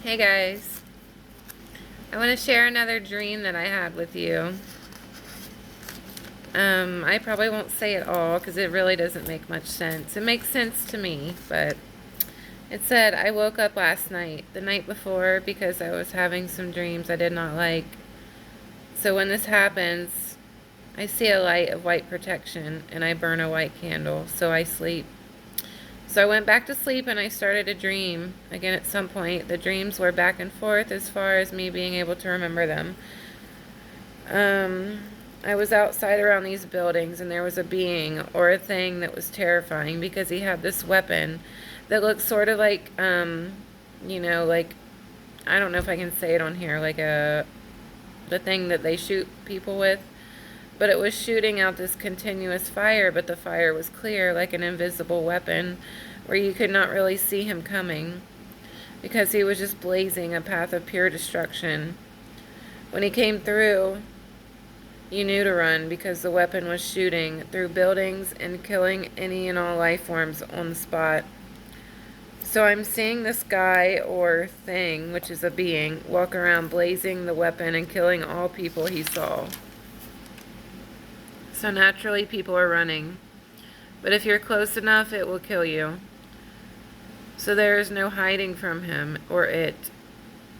Hey guys, I want to share another dream that I had with you. I probably won't say it all because it really doesn't make much sense. It makes sense to me, but it said I woke up last night, the night before, because I was having some dreams I did not like. So when this happens, I see a light of white protection and I burn a white candle, so I sleep. So I went back to sleep and I started to dream again at some point. The dreams were back and forth as far as me being able to remember them. Um, I was outside around these buildings and there was a being or a thing that was terrifying because he had this weapon that looked sort of like, like, I don't know if I can say it on here, like the thing that they shoot people with. But it was shooting out this continuous fire, but the fire was clear, like an invisible weapon, where you could not really see him coming, because he was just blazing a path of pure destruction. When he came through, you knew to run, because the weapon was shooting through buildings and killing any and all life forms on the spot. So I'm seeing this guy or thing, which is a being, walk around blazing the weapon and killing all people he saw. So naturally people are running. But if you're close enough, it will kill you. So there is no hiding from him or it.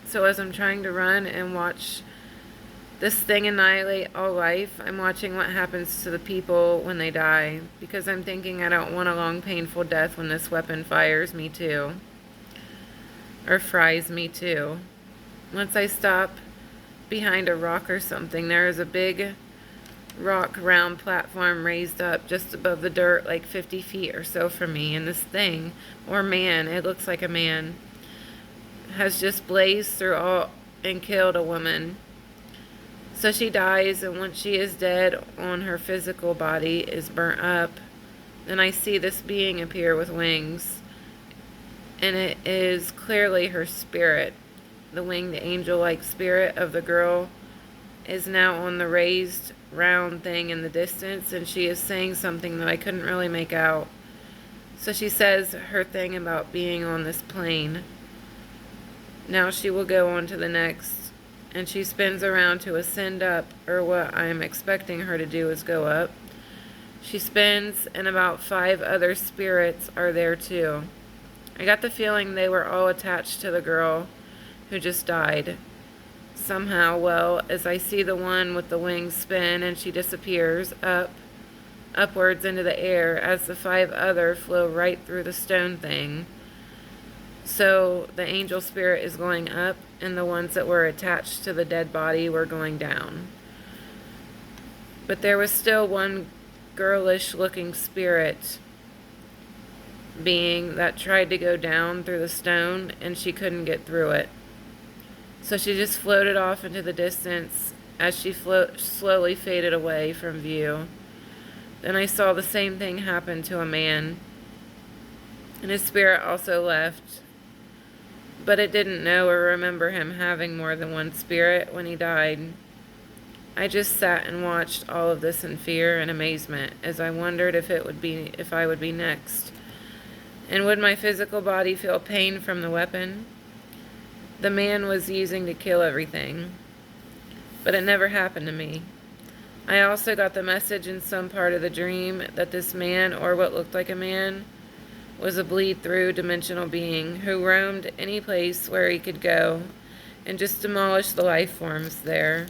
So as I'm trying to run and watch this thing annihilate all life, I'm watching what happens to the people when they die, because I'm thinking I don't want a long, painful death when this weapon fires me too. Or fries me too. Once I stop behind a rock or something, there is a big rock round platform raised up just above the dirt, like 50 feet or so from me, and this thing, or man, it looks like a man, has just blazed through all and killed a woman. So she dies, and once she is dead, on her physical body is burnt up, then I see this being appear with wings, and it is clearly her spirit. The winged angel-like spirit of the girl is now on the raised round thing in the distance, and she is saying something that I couldn't really make out. So she says her thing about being on this plane. Now she will go on to the next, and she spins around to ascend up, or what I'm expecting her to do is go up. She spins, and about 5 other spirits are there too. I got the feeling they were all attached to the girl who just died. Somehow, well, as I see the one with the wings spin and she disappears upwards into the air, as the 5 other flow right through the stone thing. So the angel spirit is going up, and the ones that were attached to the dead body were going down. But there was still one girlish looking spirit being that tried to go down through the stone, and she couldn't get through it. So she just floated off into the distance as she slowly faded away from view. Then I saw the same thing happen to a man, and his spirit also left. But it didn't know or remember him having more than one spirit when he died. I just sat and watched all of this in fear and amazement, as I wondered if I would be next. And would my physical body feel pain from the weapon the man was using to kill everything? But it never happened to me. I also got the message in some part of the dream that this man, or what looked like a man, was a bleed-through dimensional being who roamed any place where he could go and just demolish the life forms there.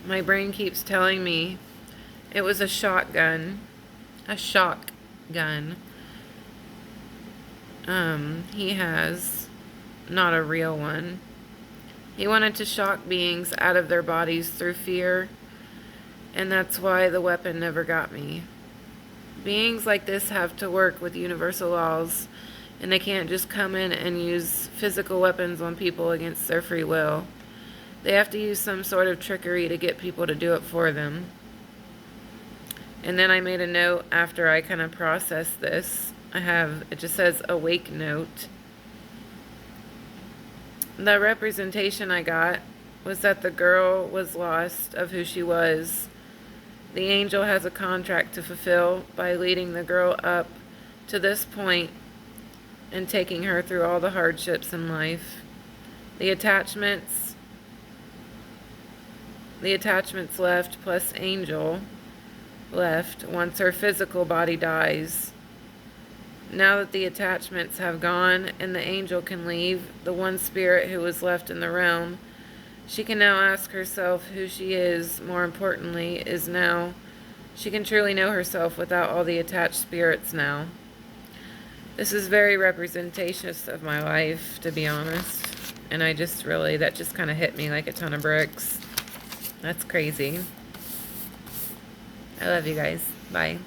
My brain keeps telling me it was a shotgun. A shock gun. He has not a real one. He wanted to shock beings out of their bodies through fear, and that's why the weapon never got me. Beings like this have to work with universal laws, and they can't just come in and use physical weapons on people against their free will. They have to use some sort of trickery to get people to do it for them. And then I made a note after I kind of processed this. It just says awake note. The representation I got was that the girl was lost of who she was. The angel has a contract to fulfill by leading the girl up to this point and taking her through all the hardships in life. The attachments left plus Angel left once her physical body dies. Now that the attachments have gone and the angel can leave, the one spirit who was left in the realm, she can now ask herself who she is. More importantly, is now she can truly know herself without all the attached spirits now. This is very representational of my life, to be honest. And that just kind of hit me like a ton of bricks. That's crazy. I love you guys. Bye.